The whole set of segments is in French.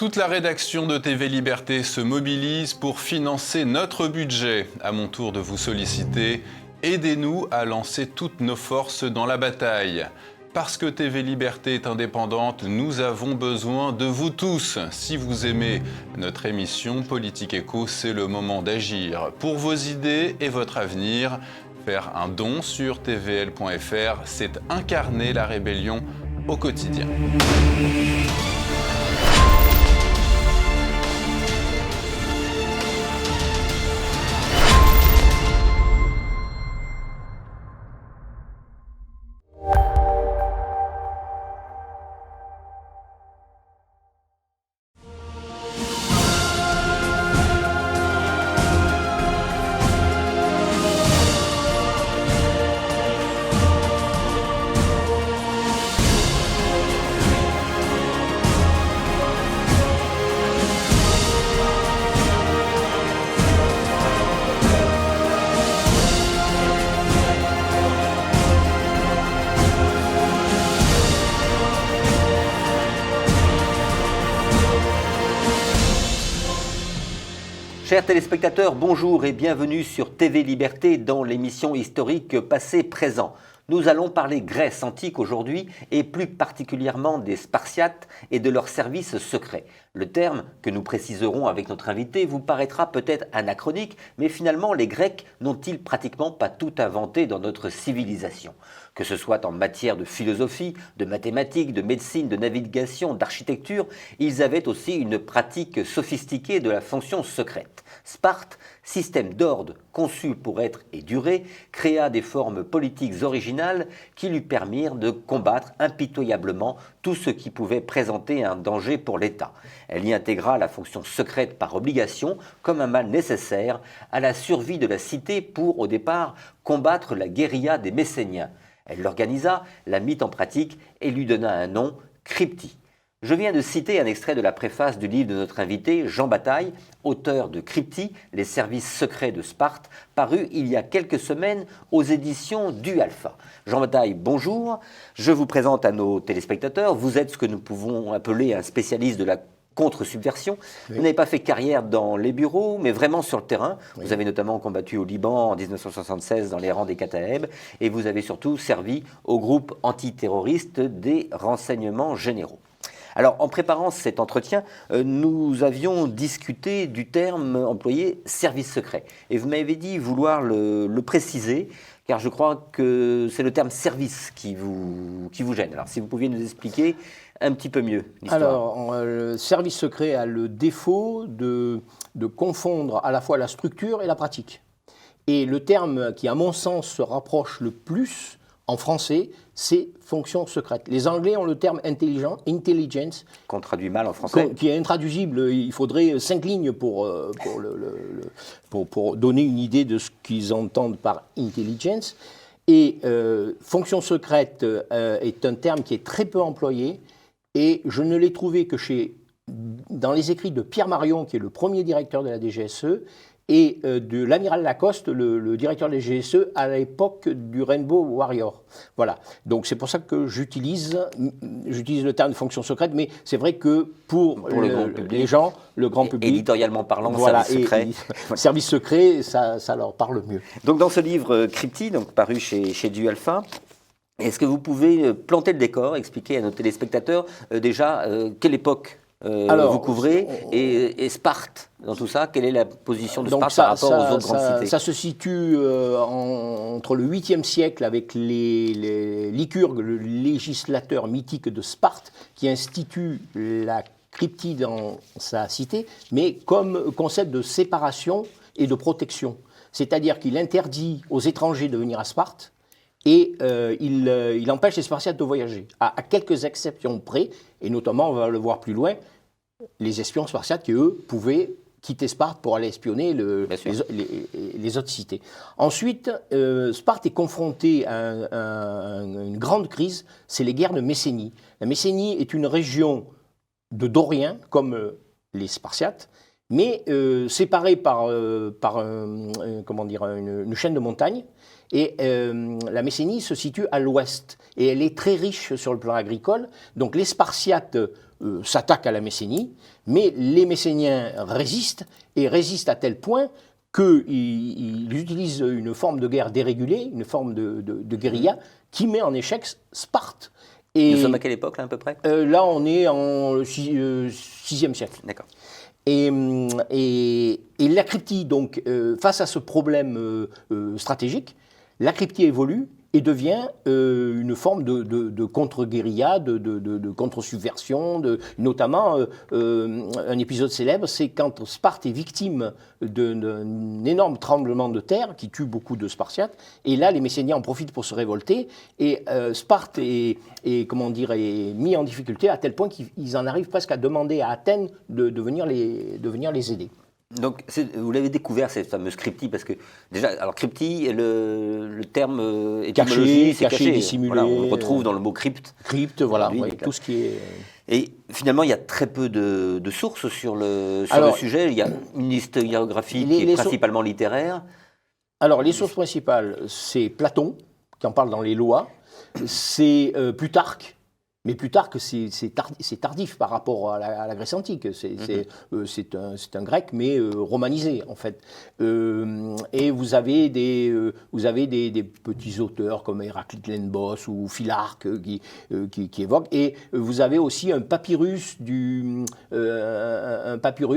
Toute la rédaction de TV Liberté se mobilise pour financer notre budget. À mon tour de vous solliciter, aidez-nous à lancer toutes nos forces dans la bataille. Parce que TV Liberté est indépendante, nous avons besoin de vous tous. Si vous aimez notre émission Politique Éco, c'est le moment d'agir. Pour vos idées et votre avenir, faire un don sur tvl.fr, c'est incarner la rébellion au quotidien. Chers téléspectateurs, bonjour et bienvenue sur TV Liberté dans l'émission historique Passé-Présent. Nous allons parler Grèce antique aujourd'hui et plus particulièrement des Spartiates et de leurs services secrets. Le terme que nous préciserons avec notre invité vous paraîtra peut-être anachronique, mais finalement les Grecs n'ont-ils pratiquement pas tout inventé dans notre civilisation ? Que ce soit en matière de philosophie, de mathématiques, de médecine, de navigation, d'architecture, ils avaient aussi une pratique sophistiquée de la fonction secrète. Sparte, système d'ordre conçu pour être et durer, créa des formes politiques originales qui lui permirent de combattre impitoyablement tout ce qui pouvait présenter un danger pour l'État. Elle y intégra la fonction secrète par obligation comme un mal nécessaire à la survie de la cité pour, au départ, combattre la guérilla des Messéniens. Elle l'organisa, la mit en pratique et lui donna un nom, Cryptie. Je viens de citer un extrait de la préface du livre de notre invité, Jean Bataille, auteur de Cryptie, les services secrets de Sparte, paru il y a quelques semaines aux éditions du Alpha. Jean Bataille, bonjour. Je vous présente à nos téléspectateurs. Vous êtes ce que nous pouvons appeler un spécialiste de la contre-subversion. Oui. Vous n'avez pas fait carrière dans les bureaux, mais vraiment sur le terrain. Oui. Vous avez notamment combattu au Liban en 1976 dans les rangs des Kataeb et vous avez surtout servi au groupe antiterroriste des renseignements généraux. Alors, en préparant cet entretien, nous avions discuté du terme employé « service secret ». Et vous m'avez dit vouloir le préciser, car je crois que c'est le terme « service » qui vous gêne. Alors, si vous pouviez nous expliquer un petit peu mieux l'histoire. Alors, le service secret a le défaut de confondre à la fois la structure et la pratique. Et le terme qui, à mon sens, se rapproche le plus en français, c'est fonction secrète. Les Anglais ont le terme intelligence. Qu'on traduit mal en français. Qui est intraduisible. Il faudrait 5 lignes pour donner une idée de ce qu'ils entendent par intelligence. Et fonction secrète est un terme qui est très peu employé. Et je ne l'ai trouvé que dans les écrits de Pierre Marion, qui est le premier directeur de la DGSE, et de l'amiral Lacoste, le directeur de la DGSE, à l'époque du Rainbow Warrior. Voilà. Donc c'est pour ça que j'utilise le terme de fonction secrète, mais c'est vrai que pour les gens, le grand public... Éditorialement parlant, voilà, service secret. Service secret, ça leur parle mieux. Donc dans ce livre Cryptie, donc paru chez Du Alpha, est-ce que vous pouvez planter le décor, expliquer à nos téléspectateurs déjà quelle époque vous couvrez et Sparte dans tout ça? Quelle est la position de Sparte par rapport aux autres grandes cités? Ça se situe entre le 8e siècle avec les Lycurgues, le législateur mythique de Sparte, qui institue la Cryptie dans sa cité, mais comme concept de séparation et de protection. C'est-à-dire qu'il interdit aux étrangers de venir à Sparte, et il empêche les Spartiates de voyager, à quelques exceptions près, et notamment, on va le voir plus loin, les espions spartiates qui, eux, pouvaient quitter Sparte pour aller espionner les autres cités. Ensuite, Sparte est confrontée à une grande crise, c'est les guerres de Messénie. La Messénie est une région de Doriens, comme les Spartiates, mais séparée par comment dire, une chaîne de montagnes. Et la Messénie se situe à l'ouest et elle est très riche sur le plan agricole. Donc les Spartiates s'attaquent à la Messénie, mais les Messéniens résistent et résistent à tel point qu'ils utilisent une forme de guerre dérégulée, une forme de guérilla qui met en échec Sparte. Et nous sommes à quelle époque là à peu près? Là on est en 6e siècle. D'accord. Et la cryptie, donc, face à ce problème stratégique, la cryptie évolue et devient une forme de contre-guérilla, de contre-subversion, notamment un épisode célèbre, c'est quand Sparte est victime d'un énorme tremblement de terre qui tue beaucoup de Spartiates, et là les Messéniens en profitent pour se révolter, et Sparte est mis en difficulté à tel point qu'ils en arrivent presque à demander à Athènes de venir les aider. Donc, vous l'avez découvert, cette fameuse cryptie, parce que, déjà, alors cryptie, le terme étymologique, c'est caché, dissimulé. Voilà, on le retrouve dans le mot crypte. Crypte, voilà, tout ce qui est... Et finalement, il y a très peu de sources sur le sujet. Il y a une historiographie qui est principalement littéraire. Alors, les sources principales, c'est Platon, qui en parle dans les Lois, c'est Plutarque. Mais Plutarque, c'est tardif par rapport à la Grèce antique. C'est un grec, mais romanisé, en fait. Et vous avez des petits auteurs comme Héraclite Lesbos ou Philarque qui évoquent. Et vous avez aussi un papyrus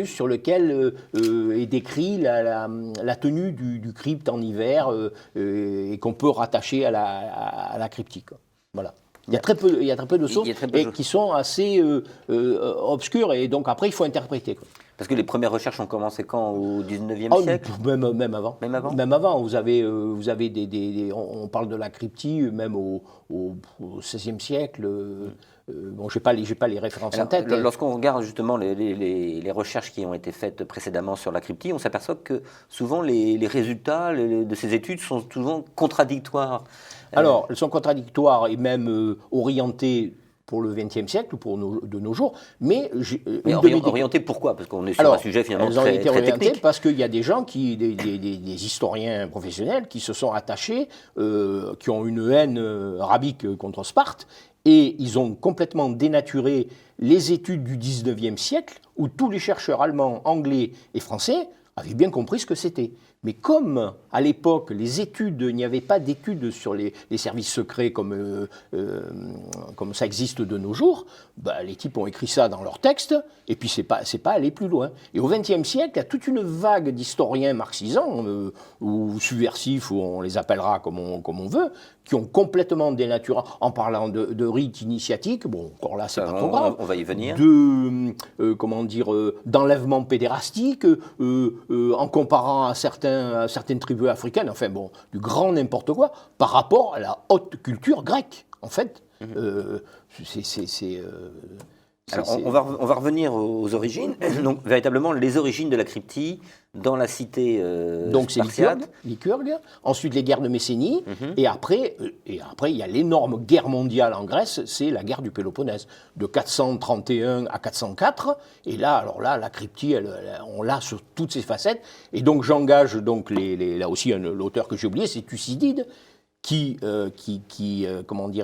sur lequel est décrit la tenue du crypte en hiver et qu'on peut rattacher à la cryptique. Voilà. Il y a très peu de sources qui sont assez obscures, et donc après il faut interpréter. Parce que les premières recherches ont commence quand? Au 19e siècle? Même avant. Même avant. Vous avez on parle de la cryptie même au 16e siècle. Bon, j'ai pas les références en tête. Lorsqu'on regarde justement les recherches qui ont été faites précédemment sur la cryptie, on s'aperçoit que souvent les résultats de ces études sont souvent contradictoires. Alors, elles sont contradictoires et même orientées pour le XXe siècle ou de nos jours, mais orientées pourquoi? Parce qu'on est sur un sujet finalement elles ont été très orientées technique. Parce qu'il y a des gens des historiens professionnels qui se sont attachés, qui ont une haine arabique contre Sparte, et ils ont complètement dénaturé les études du XIXe siècle, où tous les chercheurs allemands, anglais et français avaient bien compris ce que c'était. Mais comme à l'époque, il n'y avait pas d'études sur les services secrets comme ça existe de nos jours, les types ont écrit ça dans leurs textes, et puis c'est pas allé plus loin. Et au XXe siècle, il y a toute une vague d'historiens marxisants, ou subversifs, ou on les appellera comme on veut, qui ont complètement dénaturé, en parlant de rites initiatiques, bon, encore là, c'est pas trop grave. On va y venir. D'enlèvement pédérastique, en comparant à certaines tribus africaines, enfin bon, du grand n'importe quoi, par rapport à la haute culture grecque, en fait. Alors, on va revenir aux origines. Donc, véritablement, les origines de la cryptie dans la cité donc spartiate. C'est Lycurgue, ensuite les guerres de Messénie, et après, il y a l'énorme guerre mondiale en Grèce, c'est la guerre du Péloponnèse, de 431 à 404, et là, la cryptie, on l'a sur toutes ses facettes, et donc j'engage, là aussi, l'auteur que j'ai oublié, c'est Thucydide, qui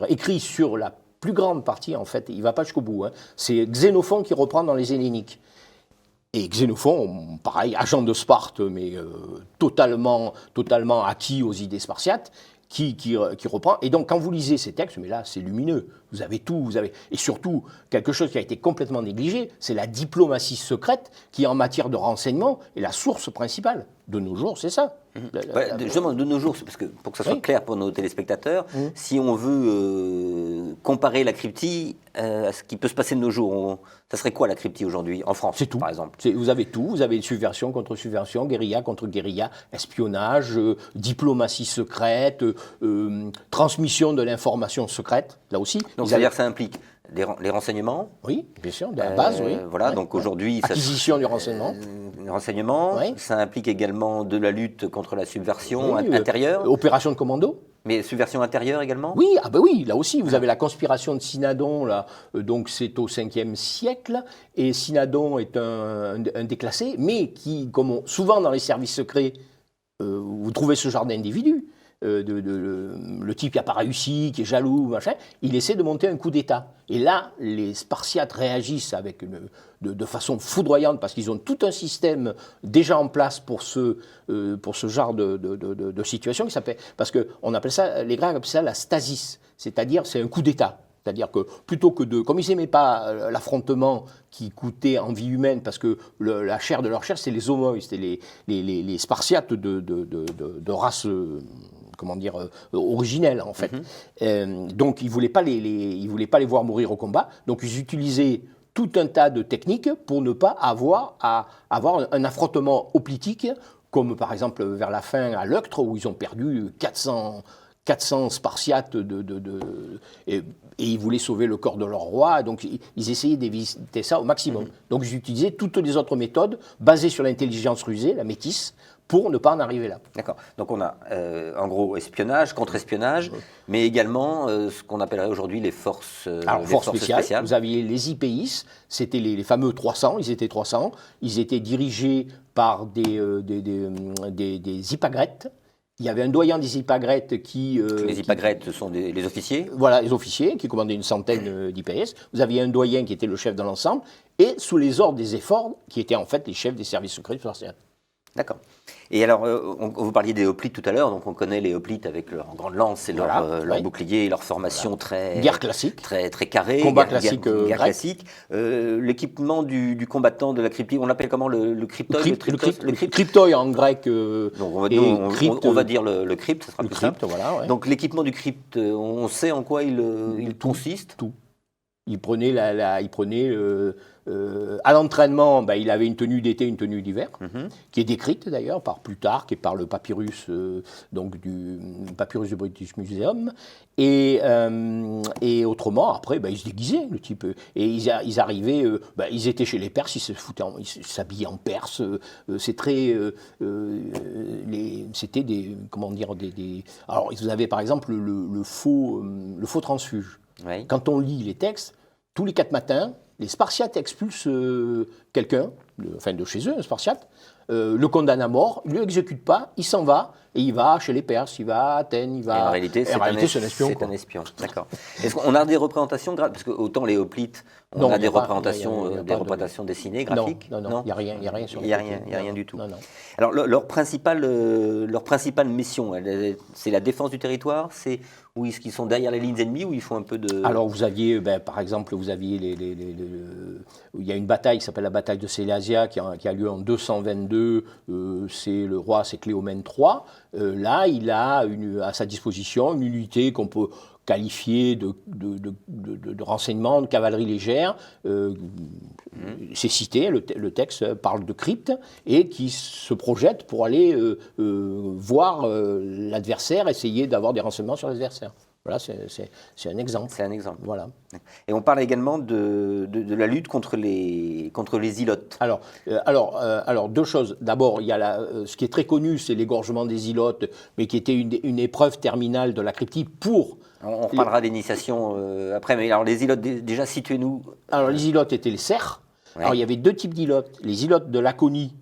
écrit sur la plus grande partie, en fait, il ne va pas jusqu'au bout. C'est Xénophon qui reprend dans les Helléniques. Et Xénophon, pareil, agent de Sparte, mais totalement acquis aux idées spartiates, qui reprend. Et donc, quand vous lisez ces textes, mais là, c'est lumineux. Vous avez tout, et surtout, quelque chose qui a été complètement négligé, c'est la diplomatie secrète qui, en matière de renseignement, est la source principale. De nos jours, c'est ça. Justement, de nos jours, parce que pour que ça soit clair pour nos téléspectateurs, si on veut comparer la cryptie à ce qui peut se passer de nos jours, ça serait quoi la cryptie aujourd'hui, en France, par exemple? Vous avez tout, vous avez subversion contre subversion, guérilla contre guérilla, espionnage, diplomatie secrète, transmission de l'information secrète, là aussi. Donc c'est-à-dire que ça implique les renseignements? Oui, bien sûr, de la base, oui. Voilà, donc aujourd'hui... Acquisition du renseignement. Ça implique également de la lutte contre la subversion intérieure. Opération de commando. Mais subversion intérieure également? Oui, ah ben oui, là aussi, vous avez la conspiration de Cynadon, là, donc c'est au 5e siècle, et Cynadon est un déclassé, mais qui, souvent dans les services secrets, vous trouvez ce genre d'individu. Le type qui n'a pas réussi, qui est jaloux, machin, il essaie de monter un coup d'État. Et là, les Spartiates réagissent avec de façon foudroyante parce qu'ils ont tout un système déjà en place pour ce genre de situation qui s'appelle, parce que on appelle ça, les Grecs appellent ça la stasis, c'est-à-dire c'est un coup d'État. C'est-à-dire que plutôt que comme ils n'aimaient pas l'affrontement qui coûtait en vie humaine, parce que la chair de leur chair, c'est les homoi, c'était les Spartiates de race comment dire, originelle en fait. Donc ils ne voulaient pas ils voulaient pas les voir mourir au combat, donc ils utilisaient tout un tas de techniques pour ne pas avoir à avoir un affrontement hoplitique, comme par exemple vers la fin à Leuctre, où ils ont perdu 400 Spartiates et ils voulaient sauver le corps de leur roi, donc ils essayaient d'éviter ça au maximum. Donc ils utilisaient toutes les autres méthodes basées sur l'intelligence rusée, la métisse, pour ne pas en arriver là. D'accord. Donc on a en gros espionnage, contre-espionnage, mais également ce qu'on appellerait aujourd'hui les forces, forces spéciales. Vous aviez les IPIs, c'était les fameux 300, ils étaient 300, ils étaient dirigés par des hypagrètes. Il y avait un doyen des hypagrètes qui... les hypagrètes, ce sont les officiers. Voilà, les officiers qui commandaient une centaine d'IPS. Vous aviez un doyen qui était le chef de l'ensemble, et sous les ordres des efforts, qui étaient en fait les chefs des services secrets spartiates. D'accord. Et alors, vous parliez des hoplites tout à l'heure, donc on connaît les hoplites avec leur grande lance et leur bouclier, leur formation très... Guerre classique. Très carrée. Combat classique. Guerre classique. L'équipement du combattant de la cryptie, on l'appelle comment le cryptoi? Le cryptoi en grec. Donc on va dire le crypte, ça sera plus simple. Voilà, ouais. Donc l'équipement du crypte, on sait en quoi il consiste? Tout. Il prenait à l'entraînement, il avait une tenue d'été, une tenue d'hiver, qui est décrite d'ailleurs par Plutarque et par le papyrus, du papyrus du British Museum. Et autrement, après, il se déguisait, le type. Et ils arrivaient, ils étaient chez les Perses, ils s'habillaient en perse. C'est très, c'était des, comment dire, Alors, vous avez par exemple le faux transfuge. Oui. Quand on lit les textes, tous les 4 matins, les Spartiates expulsent quelqu'un, de chez eux, un Spartiate, le condamne à mort, il ne l'exécute pas, il s'en va, et il va chez les Perses, il va à Athènes, il va... Et en réalité, c'est un espion. C'est un espion, d'accord. Est-ce qu'on a des représentations, parce que autant les hoplites, on a des représentations dessinées, graphiques? Non, il n'y a rien sur les hoplites. Il n'y a rien du tout. Non. Alors, leur principale mission, c'est la défense du territoire, c'est où ils sont derrière les lignes ennemies, où ils font un peu de... Alors, vous aviez, par exemple, il y a une bataille qui s'appelle la bataille de Sélasia, qui a lieu en 222, le roi, c'est Cléomène III. Là, il a à sa disposition une unité qu'on peut qualifier de renseignement, de cavalerie légère. C'est cité, le texte parle de crypte, et qui se projette pour aller voir l'adversaire, essayer d'avoir des renseignements sur l'adversaire. Voilà, c'est un exemple. C'est un exemple. Voilà. Et on parle également de la lutte contre les ilotes. Alors, deux choses. D'abord, il y a ce qui est très connu, c'est l'égorgement des ilotes, mais qui était une épreuve terminale de la cryptie pour... On reparlera d'éinitiation après, mais alors les ilotes, déjà, situez-nous. Alors, les ilotes étaient les cerfs. Ouais. Alors, il y avait 2 types d'ilotes. Les ilotes de Laconie,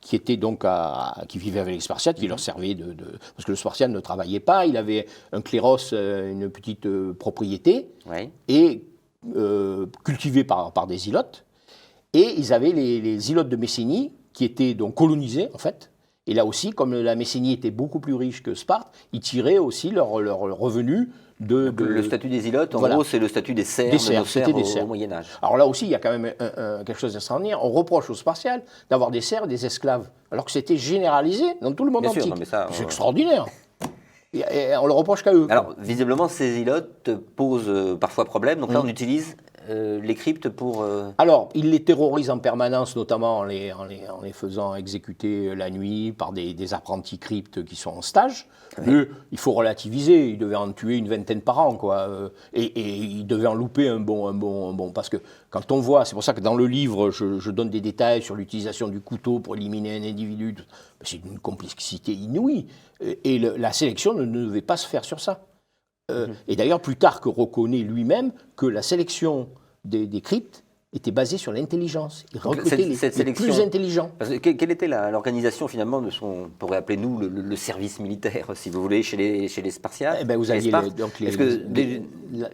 qui étaient donc qui vivaient avec les Spartiates, qui leur servaient parce que le Spartiate ne travaillait pas, il avait un cléros, une petite propriété, et cultivée par des ilotes. Et ils avaient les ilotes de Messénie, qui étaient donc colonisés, en fait. Et là aussi, comme la Messénie était beaucoup plus riche que Sparte, ils tiraient aussi leur revenu le statut des ilotes, en gros, c'est le statut des serfs au Moyen-Âge. Alors là aussi, il y a quand même quelque chose d'extraordinaire. On reproche aux Spartiates d'avoir des serfs et des esclaves, alors que c'était généralisé dans tout le monde antique. C'est extraordinaire. Et on le reproche qu'à eux. Alors, visiblement, ces ilotes posent parfois problème. Donc là, on utilise les cryptes pour... Alors, ils les terrorisent en permanence, notamment en les faisant exécuter la nuit par des apprentis cryptes qui sont en stage. Oui. Eux, il faut relativiser, ils devaient en tuer une vingtaine par an, quoi. Et ils devaient en louper un bon. Parce que quand on voit, c'est pour ça que dans le livre, je donne des détails sur l'utilisation du couteau pour éliminer un individu. C'est d'une complexité inouïe. Et la sélection ne devait pas se faire sur ça. Et d'ailleurs, Plutarque reconnaît lui-même que la sélection des cryptes était basée sur l'intelligence. Il recrutait les plus intelligents. Parce que, quelle était l'organisation finalement de son, on pourrait appeler nous, le service militaire, si vous voulez, chez les Spartiates? Vous aviez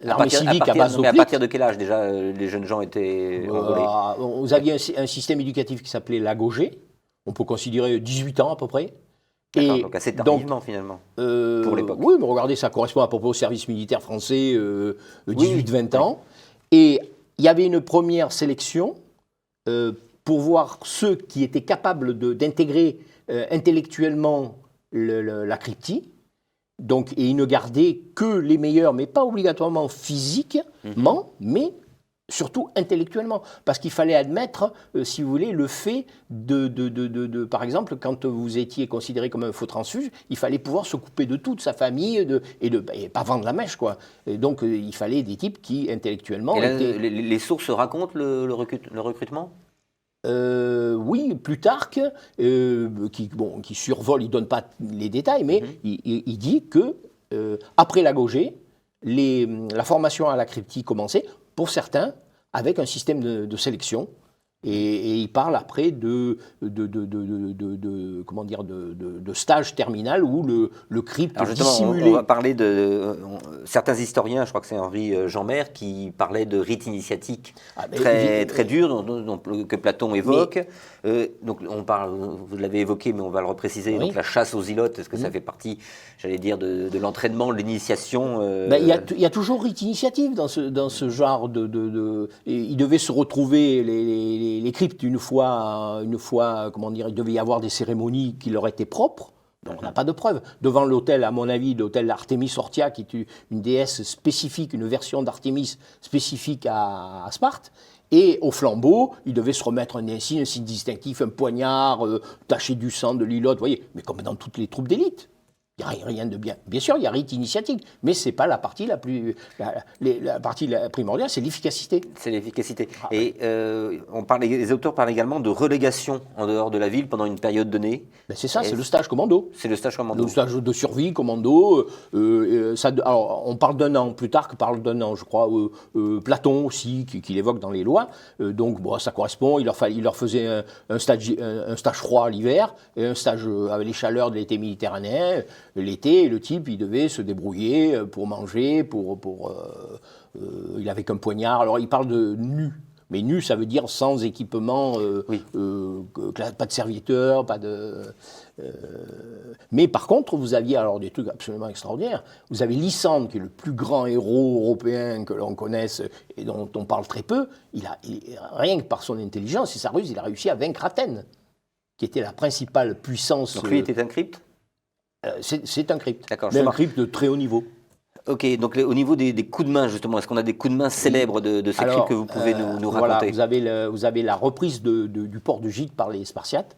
l'armée civique à base à partir de quel âge déjà les jeunes gens étaient enrôlés? Vous aviez un système éducatif qui s'appelait l'agogé. On peut considérer 18 ans à peu près. Donc assez tardivement finalement, pour l'époque. Oui, mais regardez, ça correspond à peu près au service militaire français, 18-20 ans. Et il y avait une première sélection pour voir ceux qui étaient capables d'intégrer intellectuellement la cryptie. Donc, et ils ne gardaient que les meilleurs, mais pas obligatoirement physiquement, mais surtout intellectuellement, parce qu'il fallait admettre, si vous voulez, le fait par exemple, quand vous étiez considéré comme un faux transfuge, il fallait pouvoir se couper de toute sa famille et pas vendre la mèche, quoi. Et donc, il fallait des types qui, intellectuellement... Et là, les sources racontent le recrutement ? Oui, Plutarque, qui survole, il ne donne pas les détails, mais il dit que, après l'agogé, la formation à la cryptie commençait, pour certains, avec un système de sélection. Et il parle après de stage terminal où le crypte dissimulé... On va parler de certains historiens, je crois que c'est Henri Jeanmaire, qui parlait de rite initiatique très dur que Platon évoque. Donc on parle, vous l'avez évoqué, mais on va le repréciser. Oui. Donc la chasse aux ilotes, est-ce que ça fait partie, j'allais dire, de l'entraînement, de l'initiation Il y a toujours rite initiative dans ce genre il devait se retrouver les cryptes une fois, comment dire, il devait y avoir des cérémonies qui leur étaient propres. Donc on n'a pas de preuves. Devant l'autel, à mon avis, l'autel d'Artémis Orthia, qui est une déesse spécifique, une version d'Artémis spécifique à Sparte. Et au flambeau, il devait se remettre un signe distinctif, un poignard, taché du sang de l'ilote, vous voyez, mais comme dans toutes les troupes d'élite. Il n'y a rien de bien. Bien sûr, il y a rite initiatique, mais ce n'est pas la partie la plus... La partie primordiale, c'est l'efficacité. C'est l'efficacité. Et les auteurs parlent également de relégation en dehors de la ville pendant une période donnée. C'est ça, c'est le stage commando. C'est le stage commando. Le stage de survie, commando. Alors, on parle d'un an, Plutarque parle d'un an, je crois. Platon aussi, qui l'évoque dans les lois. Donc, ça correspond. Il leur faisait un stage froid l'hiver et un stage avec les chaleurs de l'été méditerranéen. L'été, le type, il devait se débrouiller pour manger, il avait qu'un poignard. Alors, il parle de nu. Mais nu, ça veut dire sans équipement, pas de serviteur, pas de... Mais par contre, vous aviez alors des trucs absolument extraordinaires. Vous avez Lysandre, qui est le plus grand héros européen que l'on connaisse et dont on parle très peu. Rien que par son intelligence et sa ruse, il a réussi à vaincre Athènes, qui était la principale puissance... Donc lui était un crypte ? C'est un crypte, mais un crypte de très haut niveau. Ok, donc au niveau des coups de main, justement, est-ce qu'on a des coups de main célèbres de ces cryptes que vous pouvez nous raconter ? Voilà, vous avez la reprise du port de Gide par les Spartiates.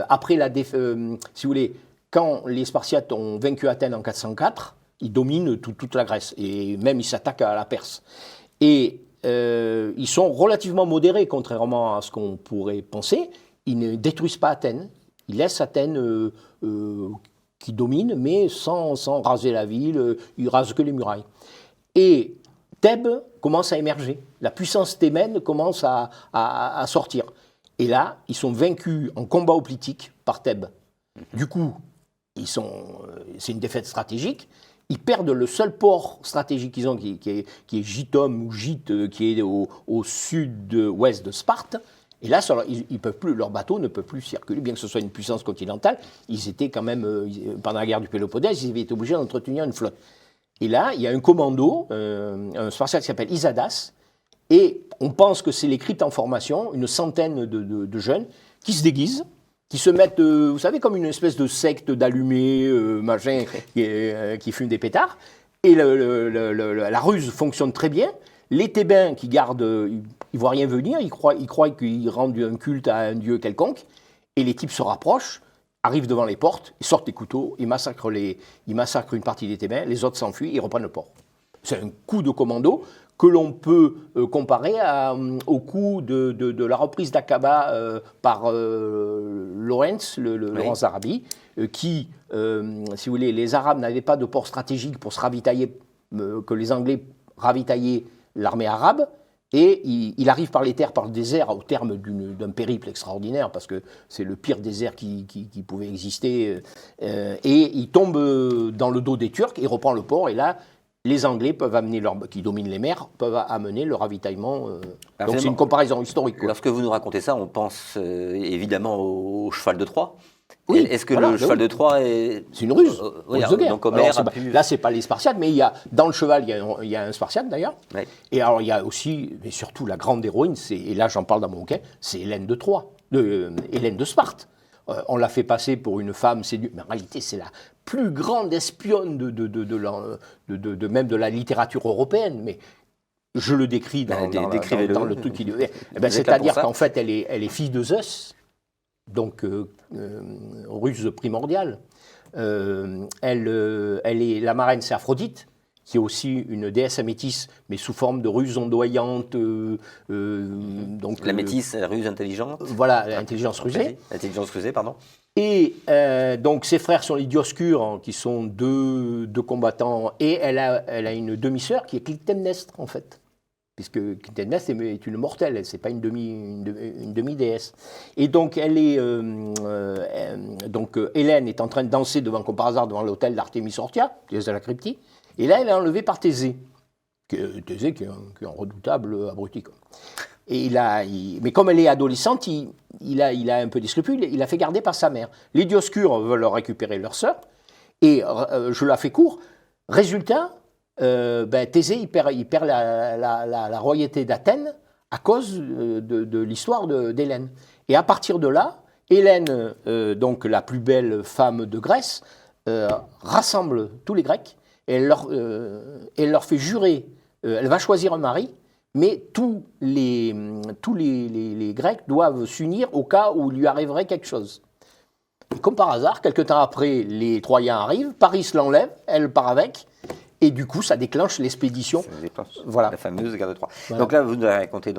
Après si vous voulez, quand les Spartiates ont vaincu Athènes en 404, ils dominent toute la Grèce, et même ils s'attaquent à la Perse. Et ils sont relativement modérés, contrairement à ce qu'on pourrait penser. Ils ne détruisent pas Athènes, ils laissent Athènes... qui domine, mais sans raser la ville, il rase que les murailles. Et Thèbes commence à émerger, la puissance thébaine commence à sortir. Et là, ils sont vaincus en combat hoplitique par Thèbes. Du coup, c'est une défaite stratégique. Ils perdent le seul port stratégique qu'ils ont, qui est Gitom ou Gite, qui est au sud-ouest de Sparte. Et là, ils peuvent plus, leurs bateaux ne peuvent plus circuler, bien que ce soit une puissance continentale. Ils étaient quand même, pendant la guerre du Péloponnèse, ils avaient été obligés d'entretenir une flotte. Et là, il y a un commando, un Spartiate qui s'appelle Isadas, et on pense que c'est les cryptes en formation, une centaine de jeunes, qui se déguisent, qui se mettent, vous savez, comme une espèce de secte d'allumés, machin, qui fument des pétards. Et la ruse fonctionne très bien. Les Thébains qui gardent, ils ne voient rien venir, ils croient qu'ils rendent un culte à un dieu quelconque, et les types se rapprochent, arrivent devant les portes, ils sortent les couteaux, ils massacrent une partie des Thébains, les autres s'enfuient, ils reprennent le port. C'est un coup de commando que l'on peut comparer au coup de la reprise d'Aqaba par Lawrence, Lawrence d'Arabie, qui, si vous voulez, les Arabes n'avaient pas de port stratégique pour se ravitailler, que les Anglais ravitaillaient l'armée arabe, et il arrive par les terres, par le désert, au terme d'un périple extraordinaire, parce que c'est le pire désert qui pouvait exister, et il tombe dans le dos des Turcs, il reprend le port, et là, les Anglais peuvent amener qui dominent les mers, peuvent amener le ravitaillement. Donc c'est une comparaison historique. Quoi. Lorsque vous nous racontez ça, on pense évidemment au cheval de Troie. Oui, est-ce que le cheval de Troie est... C'est une ruse, ruse de guerre. Donc Homère Là, c'est pas les Spartiates, mais dans le cheval, il y a un Spartiate d'ailleurs. Oui. Et alors, il y a aussi, mais surtout, la grande héroïne, et là j'en parle dans mon bouquin, c'est Hélène de Troie, Hélène de Sparte. On l'a fait passer pour une femme séduite, mais en réalité, c'est la plus grande espionne même de la littérature européenne. Mais je le décris dans le truc qui... c'est-à-dire qu'en fait, elle est fille de Zeus, donc ruse primordiale. La marraine, c'est Aphrodite, qui est aussi une déesse améthyste, mais sous forme de ruse ondoyante. Donc, la métisse, la ruse intelligente. Voilà, l'intelligence rusée. L'intelligence rusée, pardon. Et donc ses frères sont les Dioscures, qui sont deux combattants, et elle a une demi-sœur qui est Clytemnestre, en fait. Puisque Clytemnestre est une mortelle, c'est pas une demi-déesse. Et donc Hélène est en train de danser comme par hasard devant l'hôtel d'Artémis Orthia, déesse de la Cryptie. Et là, elle est enlevée par Thésée. Thésée qui est un redoutable abruti. Quoi. Et mais comme elle est adolescente, il a un peu des scrupules, il l'a fait garder par sa mère. Les Dioscures veulent récupérer leur sœur, et je la fais court. Résultat, Thésée, il perd la royauté d'Athènes à cause de l'histoire d'Hélène. Et à partir de là, Hélène, donc la plus belle femme de Grèce, rassemble tous les Grecs, et elle leur fait jurer, elle va choisir un mari, mais tous les Grecs doivent s'unir au cas où il lui arriverait quelque chose. Et comme par hasard, quelque temps après, les Troyens arrivent, Paris l'enlève, elle part avec, et du coup, ça déclenche l'expédition. Voilà. La fameuse guerre de Troie. Voilà. Donc là, vous nous avez raconté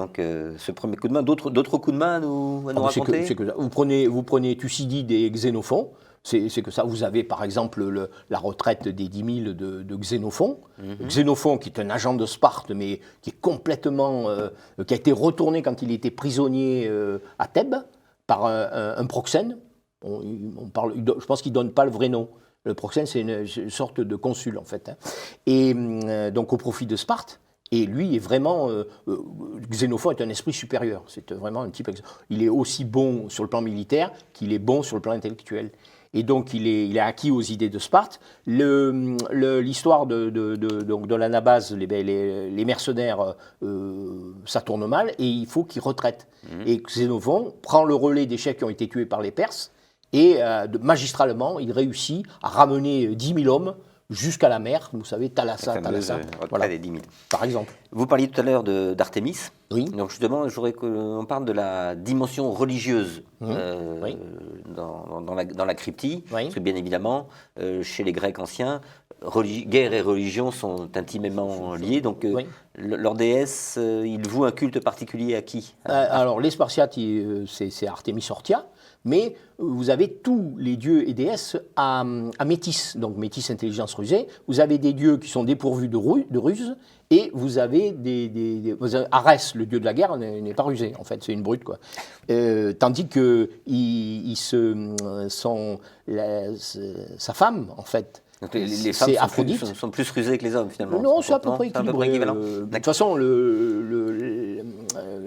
ce premier coup de main. D'autres coups de main à nous raconter. C'est que ça. Vous prenez Thucydide et Xénophon. C'est que ça, vous avez par exemple la retraite des 10 000 de Xénophon. Xénophon, qui est un agent de Sparte, mais qui est complètement. Qui a été retourné quand il était prisonnier à Thèbes par un proxène. Je pense qu'il ne donne pas le vrai nom. Le proxène, c'est une sorte de consul, en fait. Hein. Et donc, au profit de Sparte. Et lui est vraiment... Xénophon est un esprit supérieur. C'est vraiment un type... Il est aussi bon sur le plan militaire qu'il est bon sur le plan intellectuel. Et donc, il est acquis aux idées de Sparte. L'histoire de l'anabase, les mercenaires, ça tourne mal, et il faut qu'ils retraitent. Et Xénophon prend le relais des chefs qui ont été tués par les Perses, et magistralement, il réussit à ramener 10 000 hommes jusqu'à la mer, vous savez, Thalassa. Voilà. Des 10 000. Par exemple. Vous parliez tout à l'heure d'Artémis. Oui. Donc justement, je voudrais qu'on parle de la dimension religieuse oui. dans la cryptie. Oui. Parce que bien évidemment, chez les Grecs anciens, guerre et religion sont intimement liées. Donc oui. Leur déesse, ils vouent un culte particulier à qui? Alors les Spartiates, c'est Artémis Orthia. Mais vous avez tous les dieux et déesses à métis, donc métis intelligence rusée. Vous avez des dieux qui sont dépourvus de ruse, et vous avez Arès, le dieu de la guerre, n'est pas rusé, en fait, c'est une brute, quoi. Tandis que sa femme, en fait, donc les femmes sont plus rusées que les hommes, finalement. Non, c'est à peu près équilibré. De toute façon,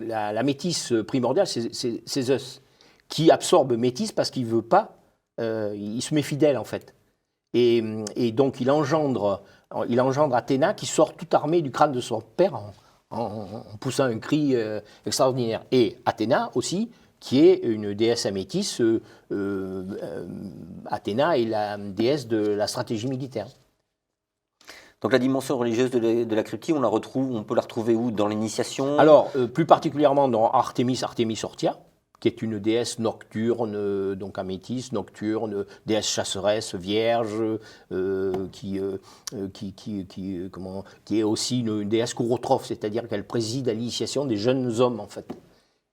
la métisse primordiale, c'est Zeus, qui absorbe Métis parce qu'il veut pas, il se méfie d'elle en fait. Et donc il engendre Athéna qui sort toute armée du crâne de son père en poussant un cri extraordinaire. Et Athéna aussi, qui est une déesse améthyste, Athéna est la déesse de la stratégie militaire. Donc la dimension religieuse de la cryptie, on peut la retrouver où? Dans l'initiation? Alors, plus particulièrement dans Artemis Orthia, qui est une déesse nocturne, donc améthyste, nocturne, déesse chasseresse, vierge, qui est aussi une déesse chourotrophe, c'est-à-dire qu'elle préside à l'initiation des jeunes hommes, en fait.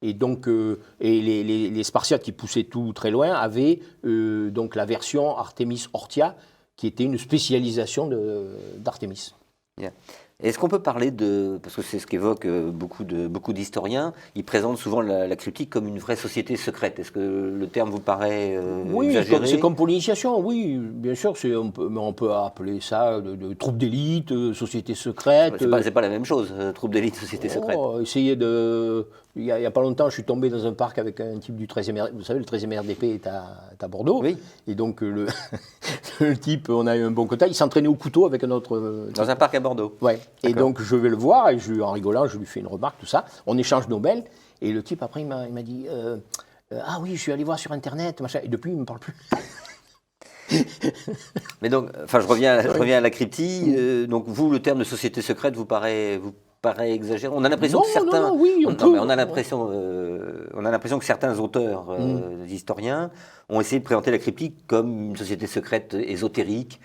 Et donc, les Spartiates qui poussaient tout très loin avaient donc la version Artemis Orthia, qui était une spécialisation d'Artémis. Yeah. Est-ce qu'on peut parler parce que c'est ce qu'évoquent beaucoup d'historiens, ils présentent souvent la cryptique comme une vraie société secrète. Est-ce que le terme vous paraît exagéré? Oui, c'est comme pour l'initiation, oui, bien sûr, on peut appeler ça de troupe d'élite, société secrète. C'est pas la même chose, troupe d'élite, société secrète. Il n'y a pas longtemps, je suis tombé dans un parc avec un type du 13e, vous savez, le 13e RDP est à Bordeaux. Oui. Et donc, le type, on a eu un bon contact, il s'entraînait au couteau avec un autre... Dans un parc à Bordeaux. Ouais. Et donc, je vais le voir, et en rigolant, je lui fais une remarque, tout ça. On échange nos mails, et le type, après, il m'a dit ah oui, je suis allé voir sur Internet, machin. Et depuis, il ne me parle plus. Mais donc, je reviens à la cryptie. Donc, vous, le terme de société secrète vous paraît exagéré? On a l'impression que certains... On a l'impression que certains auteurs, historiens, ont essayé de présenter la cryptie comme une société secrète ésotérique,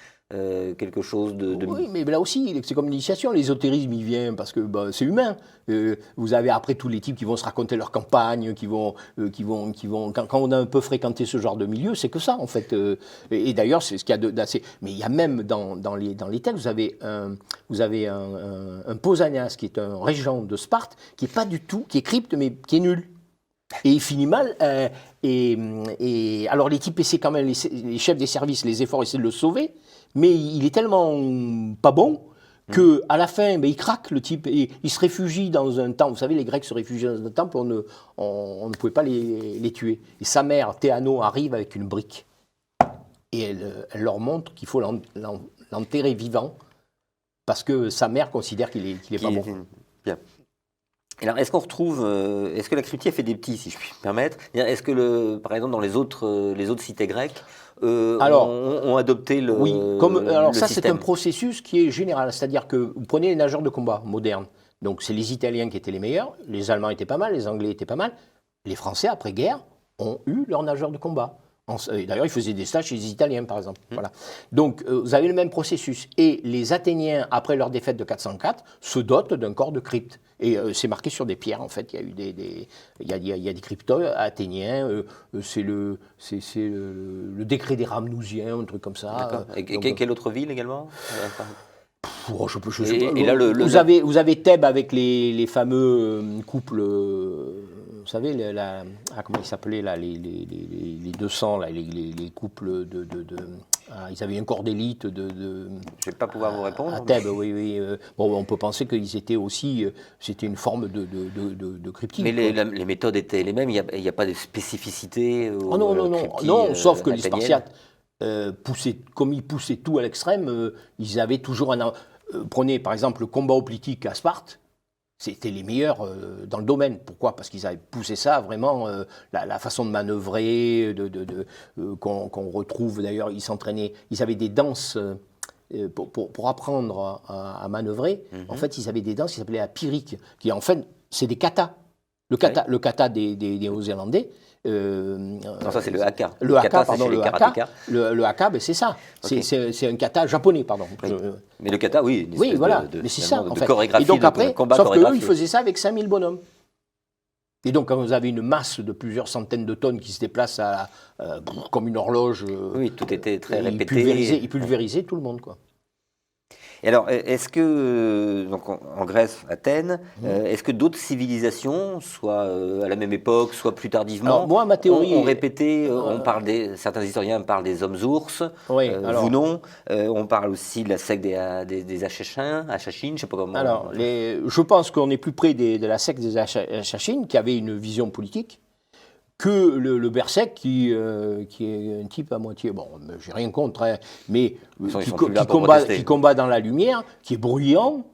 quelque chose de... Oui, mais là aussi, c'est comme l'initiation. L'ésotérisme, il vient parce que c'est humain. Vous avez après tous les types qui vont se raconter leur campagne, qui vont quand on a un peu fréquenté ce genre de milieu, c'est que ça, en fait. Et d'ailleurs, c'est ce qu'il y a d'assez... Mais il y a même dans les textes, vous avez un Pausanias, qui est un régent de Sparte, qui est pas du tout, qui est crypte, mais qui est nul. Et il finit mal. Et alors les types essaient quand même, les chefs des services, les efforts essaient de le sauver, mais il est tellement pas bon qu'à la fin, il craque, le type, et il se réfugie dans un temple. Vous savez, les Grecs se réfugient dans un temple, on ne pouvait pas les tuer. Et sa mère, Théano, arrive avec une brique. Et elle leur montre qu'il faut l'enterrer vivant, parce que sa mère considère qu'il est pas bon. Bien. Alors, est-ce que la cryptie a fait des petits, si je puis me permettre? Est-ce que, par exemple, dans les autres cités grecques, ont adopté le Oui, ça système? c'est un processus qui est général, c'est-à-dire que vous prenez les nageurs de combat modernes, donc c'est les Italiens qui étaient les meilleurs, les Allemands étaient pas mal, les Anglais étaient pas mal, les Français après-guerre ont eu leurs nageurs de combat. D'ailleurs, ils faisaient des stages chez les Italiens, par exemple. Voilà. Donc, vous avez le même processus. Et les Athéniens, après leur défaite de 404, se dotent d'un corps de crypte. Et c'est marqué sur des pierres, en fait. Il y a eu des cryptos athéniens. C'est le décret des Ramnousiens, un truc comme ça. Et quelle autre ville également? Vous avez Thèbes avec les fameux couples, vous savez, comment ils s'appelaient là, les 200, là, les couples ils avaient un corps d'élite je ne vais pas pouvoir vous répondre. À Thèbes, oui. Bon, on peut penser qu'ils étaient aussi, c'était une forme de cryptique. Mais les méthodes étaient les mêmes, il n'y a pas de spécificité non, sauf que les Spartiates, comme ils poussaient tout à l'extrême, ils avaient toujours prenez par exemple le combat hoplitique à Sparte, c'était les meilleurs dans le domaine. Pourquoi? Parce qu'ils avaient poussé ça vraiment, la façon de manœuvrer, qu'on retrouve d'ailleurs, ils s'entraînaient, ils avaient des danses pour apprendre à manœuvrer. En fait, ils avaient des danses qui s'appelaient la pyrrhique, qui en fait, c'est des katas. Le kata des Néo-Zélandais. Non, ça c'est le haka. Le haka, pardon, le haka, c'est ça. Okay. C'est un kata japonais, pardon. Oui. Mais le kata, oui. Oui, voilà. Mais c'est ça, en fait. Chorégraphie. Et donc après, combat, sauf qu'eux, ils faisaient ça avec 5000 bonhommes. Et donc, quand vous avez une masse de plusieurs centaines de tonnes qui se déplace comme une horloge. Oui, tout était très répété. Ils pulvérisaient tout le monde, quoi. Et alors, est-ce que, donc en Grèce, Athènes, est-ce que d'autres civilisations, soit à la même époque, soit plus tardivement, alors, moi, ma théorie, ont répété, certains historiens parlent des hommes-ours, oui, vous non, on parle aussi de la secte des Achachins, je ne sais pas comment... Alors, je pense qu'on est plus près de la secte des Achachines, qui avait une vision politique, que le Berserk, qui est un type à moitié, bon, j'ai rien contre, hein, mais qui combat dans la lumière, qui est bruyant,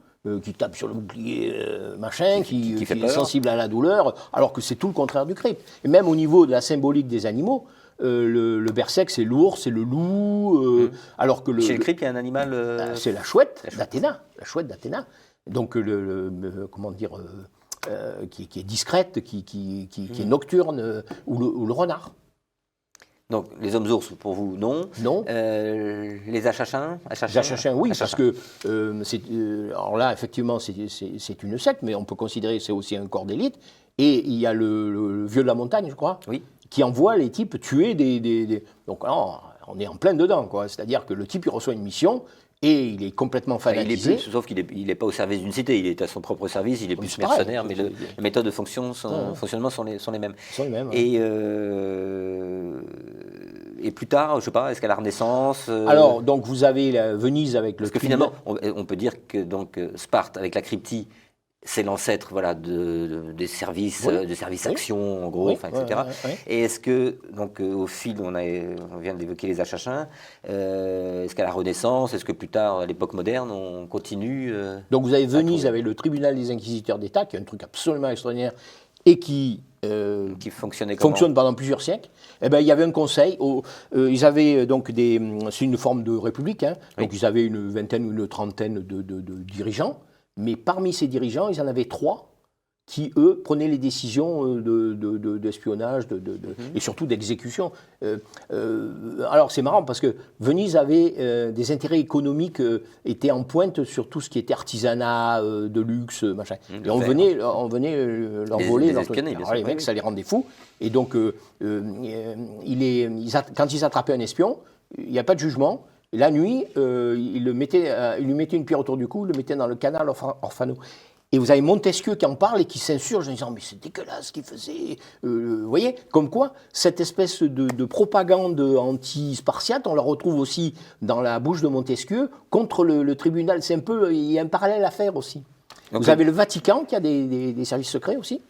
qui tape sur le bouclier, machin, qui est sensible à la douleur, alors que c'est tout le contraire du crypte. Et même au niveau de la symbolique des animaux, le berserk, c'est l'ours, c'est le loup, alors que Chez le crypte, il y a un animal... c'est la chouette d'Athéna, donc comment dire, qui est discrète, qui est nocturne, ou le renard. Donc, les hommes-ours, pour vous, non. Non. Les achachins Les achachins, oui, parce que, alors là, effectivement, c'est une secte, mais on peut considérer que c'est aussi un corps d'élite. Et il y a le vieux de la montagne, je crois, oui. qui envoie les types tuer des... Donc là, on est en plein dedans, quoi. C'est-à-dire que le type, il reçoit une mission, et il est complètement fanatisé. Sauf qu'il n'est pas au service d'une cité, il est à son propre service, il est plus mercenaire, mais les méthodes de fonctionnement sont les mêmes. Sont les mêmes, Et plus tard, je ne sais pas, est-ce qu'à la Renaissance... Alors, donc vous avez Venise avec le... Parce que finalement, on peut dire que donc, Sparte, avec la cryptie, c'est l'ancêtre des services, de services actions, en gros, etc. Et est-ce que, donc, au fil, on vient d'évoquer les achachins, est-ce qu'à la Renaissance, est-ce que plus tard, à l'époque moderne, on continue Donc vous avez Venise avec le tribunal des inquisiteurs d'État, qui est un truc absolument extraordinaire, et qui fonctionne pendant plusieurs siècles. Eh ben, il y avait un conseil, ils avaient donc c'est une forme de république, donc ils avaient une vingtaine ou une trentaine de dirigeants. Mais parmi ces dirigeants, ils en avaient 3 qui, eux, prenaient les décisions d'espionnage et surtout d'exécution. Alors, c'est marrant parce que Venise avait des intérêts économiques, était en pointe sur tout ce qui était artisanat, de luxe, machin. Et on venait leur voler. Alors, les mecs, ça les rendait fous. Et donc, quand ils attrapaient un espion, il n'y a pas de jugement. La nuit, il lui mettait une pierre autour du cou, il le mettait dans le canal Orfano. Et vous avez Montesquieu qui en parle et qui s'insurge en disant « mais c'est dégueulasse ce qu'il faisait ». Vous voyez, comme quoi, cette espèce de propagande anti-spartiate, on la retrouve aussi dans la bouche de Montesquieu contre le tribunal. C'est un peu, il y a un parallèle à faire aussi. Donc, vous avez le Vatican qui a des services secrets aussi,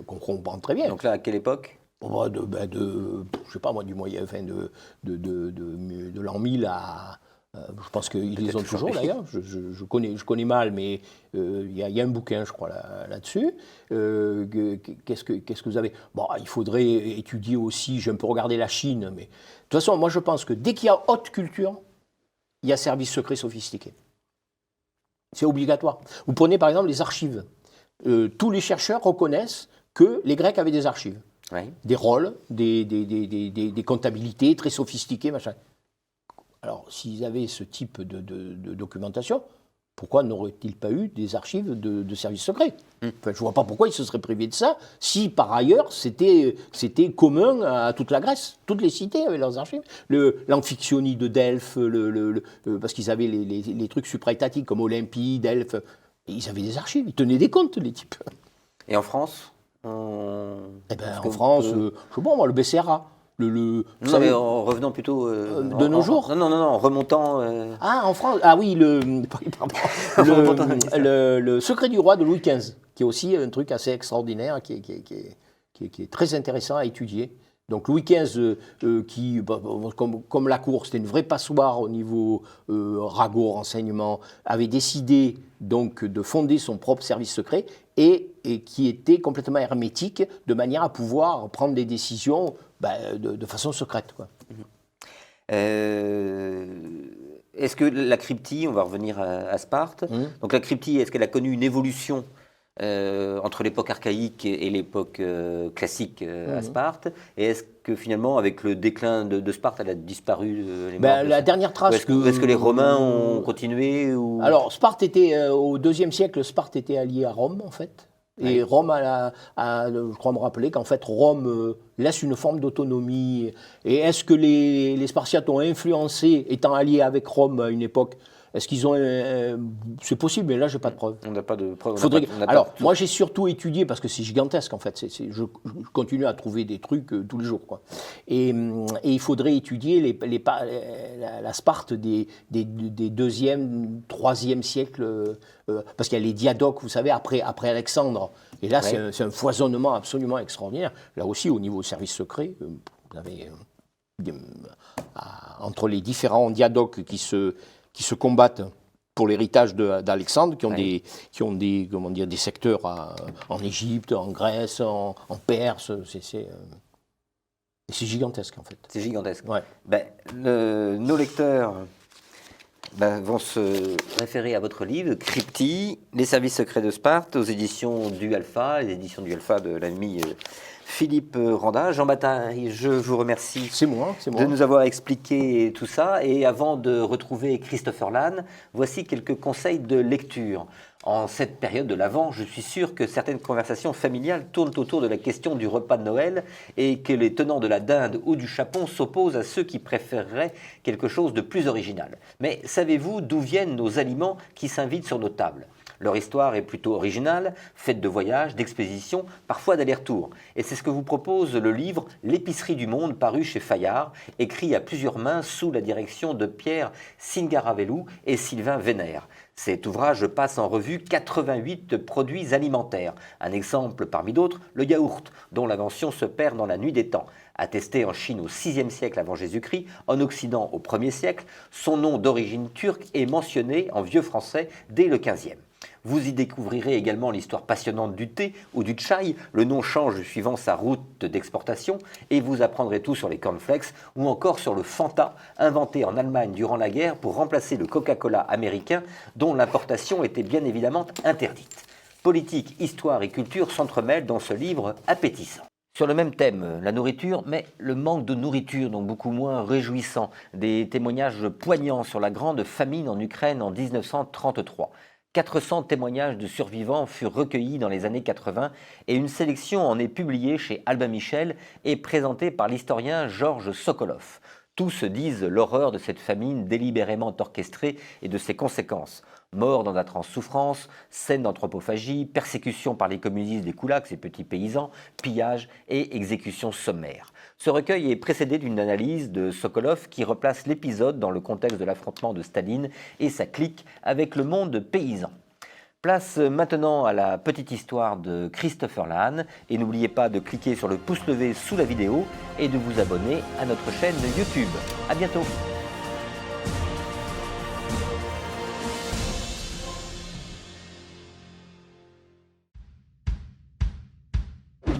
qu'on comprend très bien. Donc là, à quelle époque ? Je sais pas moi, du moyen, enfin de l'an 1000 à... je pense qu'ils les ont toujours d'ailleurs, je connais mal, mais il y a un bouquin, je crois, là-dessus. Qu'est-ce que vous avez ? Bon, il faudrait étudier aussi, j'ai un peu regardé la Chine, mais de toute façon, moi je pense que dès qu'il y a haute culture, il y a service secret sophistiqué. C'est obligatoire. Vous prenez par exemple les archives. Tous les chercheurs reconnaissent que les Grecs avaient des archives. Oui. Des rôles, des comptabilités très sophistiquées, machin. Alors, s'ils avaient ce type de documentation, pourquoi n'auraient-ils pas eu des archives de services secrets ? Enfin, je ne vois pas pourquoi ils se seraient privés de ça, si par ailleurs c'était commun à toute la Grèce. Toutes les cités avaient leurs archives. L'Amphiktyonie de Delphes, parce qu'ils avaient les trucs supraétatiques comme Olympie, Delphes, ils avaient des archives, ils tenaient des comptes, les types. Et en France ? En France, je sais pas moi, le BCRA. Non, mais en revenant plutôt... de nos jours ? Non, en remontant... Ah, en France, oui, le secret du roi de Louis XV, qui est aussi un truc assez extraordinaire, qui est très intéressant à étudier. Donc Louis XV, comme la cour, c'était une vraie passoire au niveau ragot, renseignement, avait décidé donc de fonder son propre service secret et qui était complètement hermétique, de manière à pouvoir prendre des décisions de façon secrète, quoi. Est-ce que la cryptie, on va revenir à Sparte, donc la cryptie, est-ce qu'elle a connu une évolution entre l'époque archaïque et l'époque classique à Sparte? Et est-ce que finalement, avec le déclin de Sparte, elle a disparu la dernière trace... Est-ce que les Romains ont continué ou... Alors, Sparte était, au IIe siècle, Sparte était alliée à Rome, en fait. Et Rome je crois me rappeler qu'en fait, Rome laisse une forme d'autonomie. Et est-ce que les Spartiates ont influencé, étant alliés avec Rome à une époque? Est-ce qu'ils ont... c'est possible, mais là, je n'ai pas de preuve. On n'a pas de preuve. Alors, moi, j'ai surtout étudié, parce que c'est gigantesque, en fait. Je continue à trouver des trucs tous les jours, quoi. Et il faudrait étudier la Sparte des 2e, 3e siècles, parce qu'il y a les diadoques, vous savez, après Alexandre. Et là, c'est un foisonnement absolument extraordinaire. Là aussi, au niveau service secret, vous avez... entre les différents diadoques qui se combattent pour l'héritage d'Alexandre, qui ont des secteurs en Égypte, en Grèce, en Perse. Et c'est gigantesque en fait. C'est gigantesque. Ouais. Nos lecteurs vont se référer à votre livre, Crypti, Les services secrets de Sparte, aux éditions du Alpha, les éditions du Alpha de l'ami Philippe Randa. Jean Bataille, je vous remercie de nous avoir expliqué tout ça. Et avant de retrouver Christopher Lane, voici quelques conseils de lecture. En cette période de l'Avent, je suis sûr que certaines conversations familiales tournent autour de la question du repas de Noël et que les tenants de la dinde ou du chapon s'opposent à ceux qui préféreraient quelque chose de plus original. Mais savez-vous d'où viennent nos aliments qui s'invitent sur nos tables ? Leur histoire est plutôt originale, faite de voyages, d'expéditions, parfois d'allers-retours. Et c'est ce que vous propose le livre « L'épicerie du monde » paru chez Fayard, écrit à plusieurs mains sous la direction de Pierre Singaravelou et Sylvain Vénère. Cet ouvrage passe en revue 88 produits alimentaires. Un exemple parmi d'autres, le yaourt, dont l'invention se perd dans la nuit des temps. Attesté en Chine au VIe siècle avant Jésus-Christ, en Occident au 1er siècle, son nom d'origine turque est mentionné en vieux français dès le 15e. Vous y découvrirez également l'histoire passionnante du thé ou du chai. Le nom change suivant sa route d'exportation et vous apprendrez tout sur les cornflakes ou encore sur le Fanta, inventé en Allemagne durant la guerre pour remplacer le Coca-Cola américain dont l'importation était bien évidemment interdite. Politique, histoire et culture s'entremêlent dans ce livre appétissant. Sur le même thème, la nourriture, mais le manque de nourriture, donc beaucoup moins réjouissant. Des témoignages poignants sur la grande famine en Ukraine en 1933. 400 témoignages de survivants furent recueillis dans les années 80 et une sélection en est publiée chez Albin Michel et présentée par l'historien Georges Sokolov. Tous disent l'horreur de cette famine délibérément orchestrée et de ses conséquences. Mort dans d'atroces souffrances, scènes d'anthropophagie, persécution par les communistes des koulaks, ces petits paysans, pillage et exécutions sommaires. Ce recueil est précédé d'une analyse de Sokolov qui replace l'épisode dans le contexte de l'affrontement de Staline et sa clique avec le monde paysan. Place maintenant à la petite histoire de Christopher Lane et n'oubliez pas de cliquer sur le pouce levé sous la vidéo et de vous abonner à notre chaîne YouTube. À bientôt.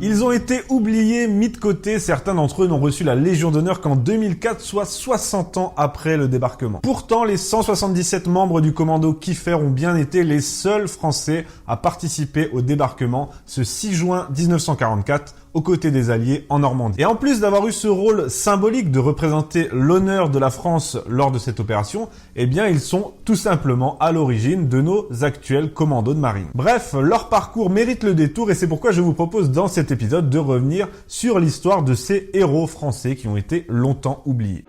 Ils ont été oubliés, mis de côté, certains d'entre eux n'ont reçu la Légion d'honneur qu'en 2004, soit 60 ans après le débarquement. Pourtant, les 177 membres du commando Kiefer ont bien été les seuls Français à participer au débarquement ce 6 juin 1944 aux côtés des Alliés en Normandie. Et en plus d'avoir eu ce rôle symbolique de représenter l'honneur de la France lors de cette opération, eh bien ils sont tout simplement à l'origine de nos actuels commandos de marine. Bref, leur parcours mérite le détour et c'est pourquoi je vous propose dans cet épisode de revenir sur l'histoire de ces héros français qui ont été longtemps oubliés.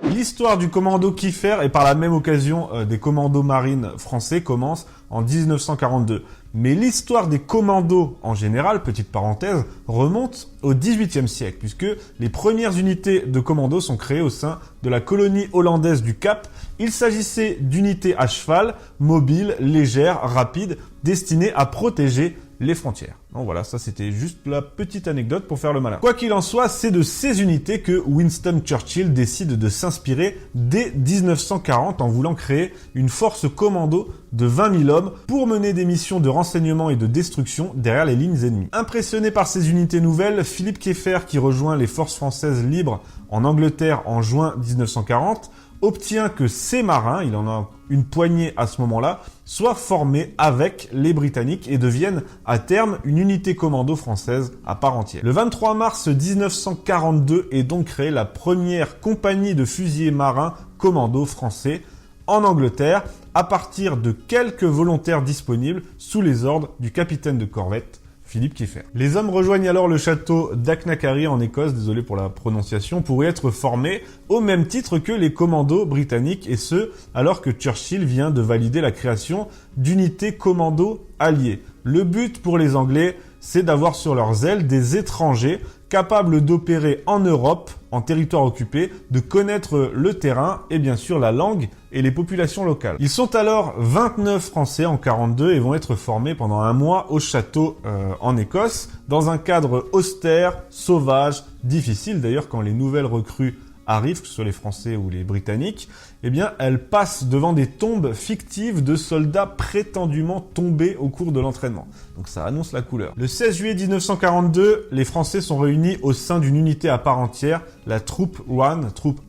L'histoire du commando Kiefer et par la même occasion des commandos marines français commence en 1942. Mais l'histoire des commandos en général, petite parenthèse, remonte au XVIIIe siècle puisque les premières unités de commandos sont créées au sein de la colonie hollandaise du Cap. Il s'agissait d'unités à cheval, mobiles, légères, rapides, destinées à protéger les frontières. Donc voilà, ça c'était juste la petite anecdote pour faire le malin. Quoi qu'il en soit, c'est de ces unités que Winston Churchill décide de s'inspirer dès 1940 en voulant créer une force commando de 20 000 hommes pour mener des missions de renseignement et de destruction derrière les lignes ennemies. Impressionné par ces unités nouvelles, Philippe Kiefer, qui rejoint les forces françaises libres en Angleterre en juin 1940, obtient que ces marins, il en a une poignée à ce moment-là, soient formés avec les Britanniques et deviennent à terme une unité commando française à part entière. Le 23 mars 1942 est donc créée la première compagnie de fusiliers marins commando français en Angleterre à partir de quelques volontaires disponibles sous les ordres du capitaine de corvette Philippe Kiefer. Les hommes rejoignent alors le château d'Achnacarry en Écosse, désolé pour la prononciation, pour y être formés au même titre que les commandos britanniques et ce, alors que Churchill vient de valider la création d'unités commando alliées. Le but pour les Anglais, c'est d'avoir sur leurs ailes des étrangers capables d'opérer en Europe, en territoire occupé, de connaître le terrain et bien sûr la langue et les populations locales. Ils sont alors 29 Français en 42 et vont être formés pendant un mois au château en Écosse, dans un cadre austère, sauvage, difficile d'ailleurs quand les nouvelles recrues arrivent, que ce soit les Français ou les Britanniques, eh bien, elles passent devant des tombes fictives de soldats prétendument tombés au cours de l'entraînement. Donc ça annonce la couleur. Le 16 juillet 1942, les Français sont réunis au sein d'une unité à part entière, la troupe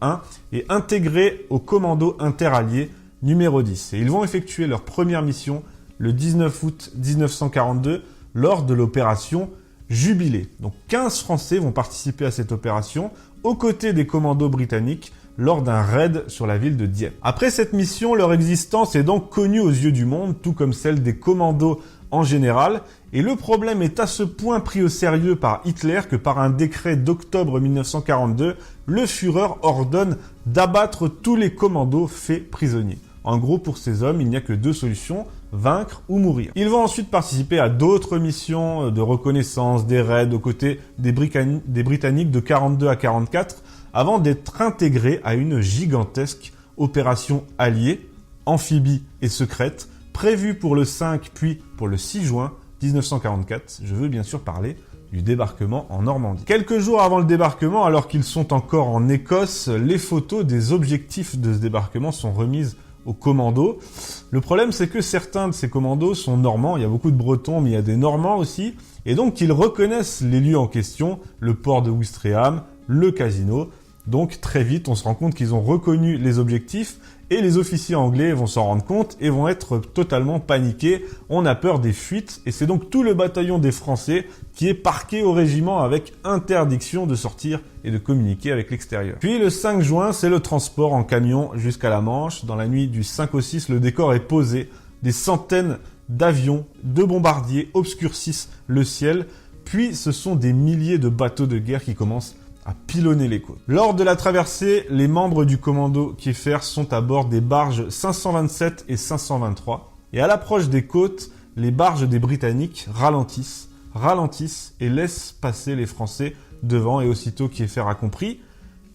1, et intégrés au commando interallié numéro 10. Et ils vont effectuer leur première mission le 19 août 1942 lors de l'opération Jubilé. Donc 15 Français vont participer à cette opération aux côtés des commandos britanniques lors d'un raid sur la ville de Dieppe. Après cette mission, leur existence est donc connue aux yeux du monde, tout comme celle des commandos en général, et le problème est à ce point pris au sérieux par Hitler que par un décret d'octobre 1942, le Führer ordonne d'abattre tous les commandos faits prisonniers. En gros, pour ces hommes, il n'y a que deux solutions, vaincre ou mourir. Ils vont ensuite participer à d'autres missions de reconnaissance, des raids aux côtés des Britanniques de 42 à 44, avant d'être intégrés à une gigantesque opération alliée, amphibie et secrète, prévue pour le 5 puis pour le 6 juin 1944. Je veux bien sûr parler du débarquement en Normandie. Quelques jours avant le débarquement, alors qu'ils sont encore en Écosse, les photos des objectifs de ce débarquement sont remises aux commandos. Le problème, c'est que certains de ces commandos sont normands. Il y a beaucoup de Bretons, mais il y a des Normands aussi. Et donc, ils reconnaissent les lieux en question, le port de Ouistreham, le casino. Donc, très vite, on se rend compte qu'ils ont reconnu les objectifs et les officiers anglais vont s'en rendre compte et vont être totalement paniqués. On a peur des fuites et c'est donc tout le bataillon des Français qui est parqué au régiment avec interdiction de sortir et de communiquer avec l'extérieur. Puis le 5 juin, c'est le transport en camion jusqu'à la Manche. Dans la nuit du 5 au 6, le décor est posé. Des centaines d'avions, de bombardiers obscurcissent le ciel. Puis ce sont des milliers de bateaux de guerre qui commencent à pilonner les côtes. Lors de la traversée, les membres du commando Kieffer sont à bord des barges 527 et 523. Et à l'approche des côtes, les barges des Britanniques ralentissent et laissent passer les Français devant. Et aussitôt Kieffer a compris,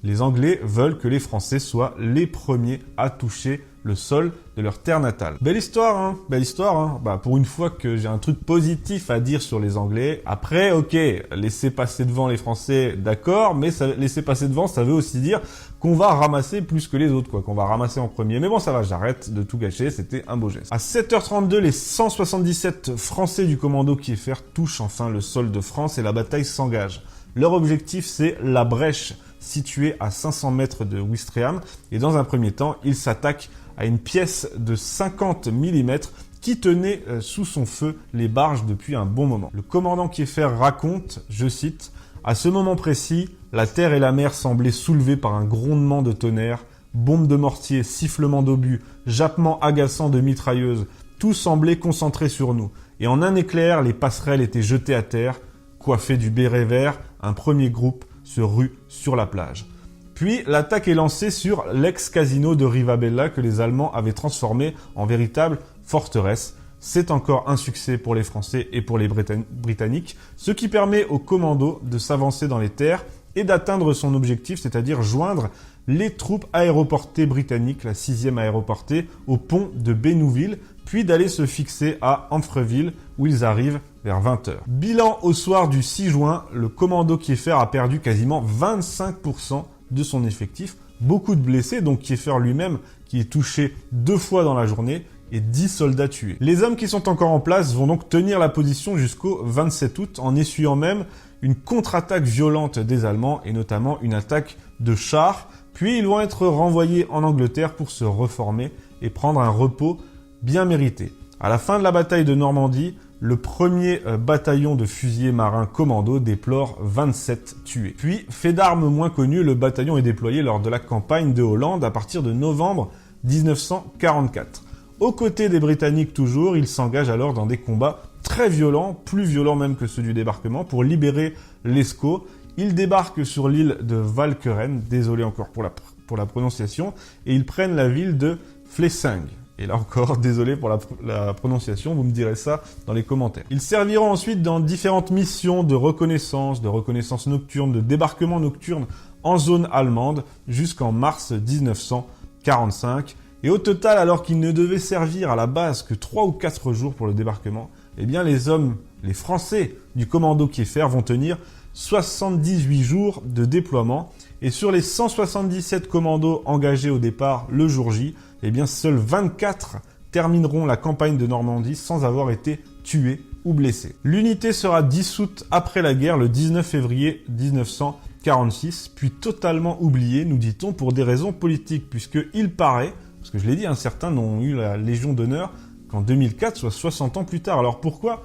les Anglais veulent que les Français soient les premiers à toucher le sol de leur terre natale. Belle histoire, hein. Belle histoire, hein. Bah, pour une fois que j'ai un truc positif à dire sur les Anglais. Après, ok, laisser passer devant les Français, d'accord, mais laisser passer devant, ça veut aussi dire qu'on va ramasser plus que les autres, quoi, qu'on va ramasser en premier. Mais bon, ça va, j'arrête de tout gâcher, c'était un beau geste. À 7h32, les 177 Français du commando Kieffer touchent enfin le sol de France et la bataille s'engage. Leur objectif, c'est la brèche située à 500 mètres de Ouistreham. Et dans un premier temps, ils s'attaquent à une pièce de 50 mm qui tenait sous son feu les barges depuis un bon moment. Le commandant Kieffer raconte, je cite, « À ce moment précis, la terre et la mer semblaient soulevées par un grondement de tonnerre, bombes de mortier, sifflements d'obus, jappements agaçants de mitrailleuses, tout semblait concentré sur nous. Et en un éclair, les passerelles étaient jetées à terre, coiffées du béret vert, un premier groupe se rue sur la plage. » Puis l'attaque est lancée sur l'ex-casino de Rivabella que les Allemands avaient transformé en véritable forteresse. C'est encore un succès pour les Français et pour les Britanniques, ce qui permet au commando de s'avancer dans les terres et d'atteindre son objectif, c'est-à-dire joindre les troupes aéroportées britanniques, la 6e aéroportée, au pont de Bénouville, puis d'aller se fixer à Amfreville, où ils arrivent vers 20h. Bilan au soir du 6 juin, le commando Kieffer a perdu quasiment 25% de son effectif, beaucoup de blessés, donc Kieffer lui-même qui est touché 2 fois dans la journée et 10 soldats tués. Les hommes qui sont encore en place vont donc tenir la position jusqu'au 27 août en essuyant même une contre-attaque violente des Allemands et notamment une attaque de chars, puis ils vont être renvoyés en Angleterre pour se reformer et prendre un repos bien mérité. À la fin de la bataille de Normandie, le premier bataillon de fusiliers marins commando déplore 27 tués. Puis, fait d'armes moins connu, le bataillon est déployé lors de la campagne de Hollande à partir de novembre 1944. Aux côtés des Britanniques toujours, il s'engage alors dans des combats très violents, plus violents même que ceux du débarquement, pour libérer l'Escaut. Ils débarquent sur l'île de Walcheren, désolé encore pour la prononciation, et ils prennent la ville de Flessingue. Et là encore, désolé pour la prononciation, vous me direz ça dans les commentaires. Ils serviront ensuite dans différentes missions de reconnaissance nocturne, de débarquement nocturne en zone allemande jusqu'en mars 1945. Et au total, alors qu'ils ne devaient servir à la base que 3 ou 4 jours pour le débarquement, eh bien les Français du commando Kieffer vont tenir 78 jours de déploiement. Et sur les 177 commandos engagés au départ le jour J, eh bien seuls 24 termineront la campagne de Normandie sans avoir été tués ou blessés. L'unité sera dissoute après la guerre le 19 février 1946, puis totalement oubliée, nous dit-on, pour des raisons politiques, puisqu'il paraît, parce que je l'ai dit, certains n'ont eu la Légion d'honneur qu'en 2004, soit 60 ans plus tard. Alors pourquoi ?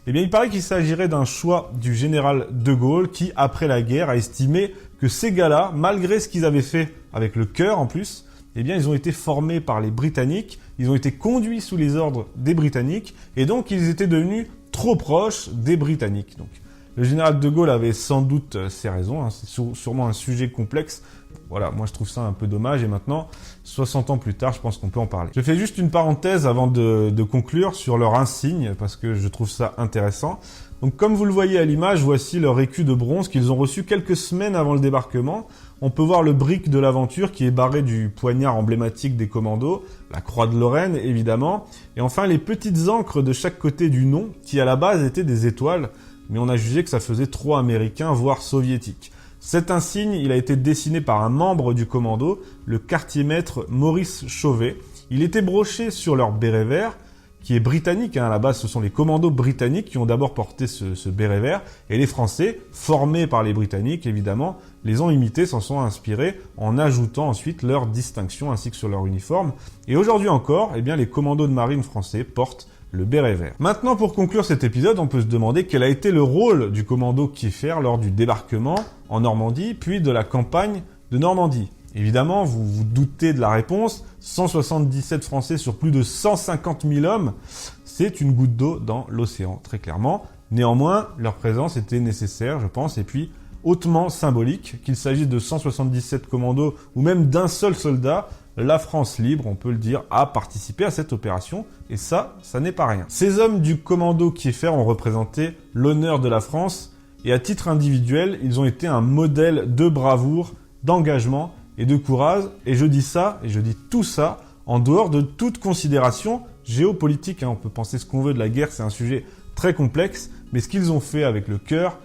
Eh bien, il paraît qu'il s'agirait d'un choix du général de Gaulle qui, après la guerre, a estimé que ces gars-là, malgré ce qu'ils avaient fait avec le cœur en plus, eh bien, ils ont été formés par les Britanniques, ils ont été conduits sous les ordres des Britanniques, et donc ils étaient devenus trop proches des Britanniques. Donc, le général de Gaulle avait sans doute ses raisons, c'est sûrement un sujet complexe. Voilà, moi je trouve ça un peu dommage, et maintenant, 60 ans plus tard, je pense qu'on peut en parler. Je fais juste une parenthèse avant de conclure sur leur insigne, parce que je trouve ça intéressant. Donc comme vous le voyez à l'image, voici leur écu de bronze qu'ils ont reçu quelques semaines avant le débarquement. On peut voir le brick de l'aventure qui est barré du poignard emblématique des commandos, la croix de Lorraine évidemment, et enfin les petites encres de chaque côté du nom qui à la base étaient des étoiles, mais on a jugé que ça faisait trop américain voire soviétique. Cet insigne, il a été dessiné par un membre du commando, le quartier-maître Maurice Chauvet. Il était broché sur leur béret vert, qui est britannique. À la base, ce sont les commandos britanniques qui ont d'abord porté ce béret vert. Et les Français, formés par les Britanniques, évidemment, les ont imités, s'en sont inspirés, en ajoutant ensuite leur distinction ainsi que sur leur uniforme. Et aujourd'hui encore, eh bien, les commandos de marine français portent le béret vert. Maintenant, pour conclure cet épisode, on peut se demander quel a été le rôle du commando Kieffer lors du débarquement en Normandie, puis de la campagne de Normandie. Évidemment, vous vous doutez de la réponse, 177 Français sur plus de 150 000 hommes, c'est une goutte d'eau dans l'océan, très clairement. Néanmoins, leur présence était nécessaire, je pense, et puis hautement symbolique, qu'il s'agisse de 177 commandos ou même d'un seul soldat, la France libre, on peut le dire, a participé à cette opération, et ça n'est pas rien. Ces hommes du commando Kieffer ont représenté l'honneur de la France, et à titre individuel, ils ont été un modèle de bravoure, d'engagement et de courage, et je dis ça, et je dis tout ça, en dehors de toute considération géopolitique. On peut penser ce qu'on veut de la guerre, c'est un sujet très complexe, mais ce qu'ils ont fait avec le cœur,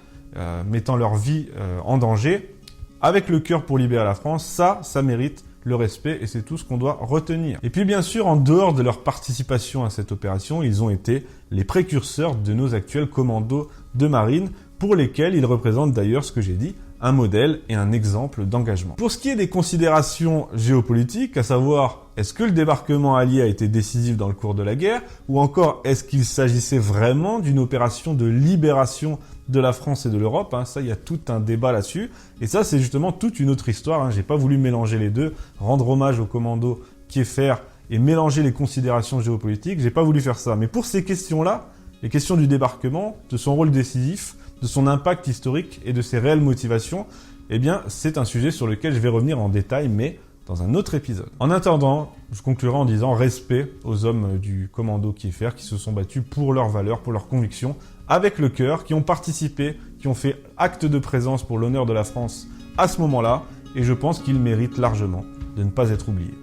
mettant leur vie en danger, avec le cœur pour libérer la France, ça mérite le respect et c'est tout ce qu'on doit retenir. Et puis bien sûr, en dehors de leur participation à cette opération, ils ont été les précurseurs de nos actuels commandos de marine, pour lesquels ils représentent d'ailleurs ce que j'ai dit, un modèle et un exemple d'engagement. Pour ce qui est des considérations géopolitiques, à savoir est-ce que le débarquement allié a été décisif dans le cours de la guerre, ou encore est-ce qu'il s'agissait vraiment d'une opération de libération de la France et de l'Europe, ça il y a tout un débat là-dessus, et ça c'est justement toute une autre histoire, j'ai pas voulu mélanger les deux, rendre hommage au commando Kieffer et mélanger les considérations géopolitiques, j'ai pas voulu faire ça, mais pour ces questions-là, les questions du débarquement, de son rôle décisif, de son impact historique et de ses réelles motivations, eh bien c'est un sujet sur lequel je vais revenir en détail, mais dans un autre épisode. En attendant, je conclurai en disant respect aux hommes du commando Kieffer qui se sont battus pour leurs valeurs, pour leurs convictions, avec le cœur, qui ont participé, qui ont fait acte de présence pour l'honneur de la France à ce moment-là, et je pense qu'ils méritent largement de ne pas être oubliés.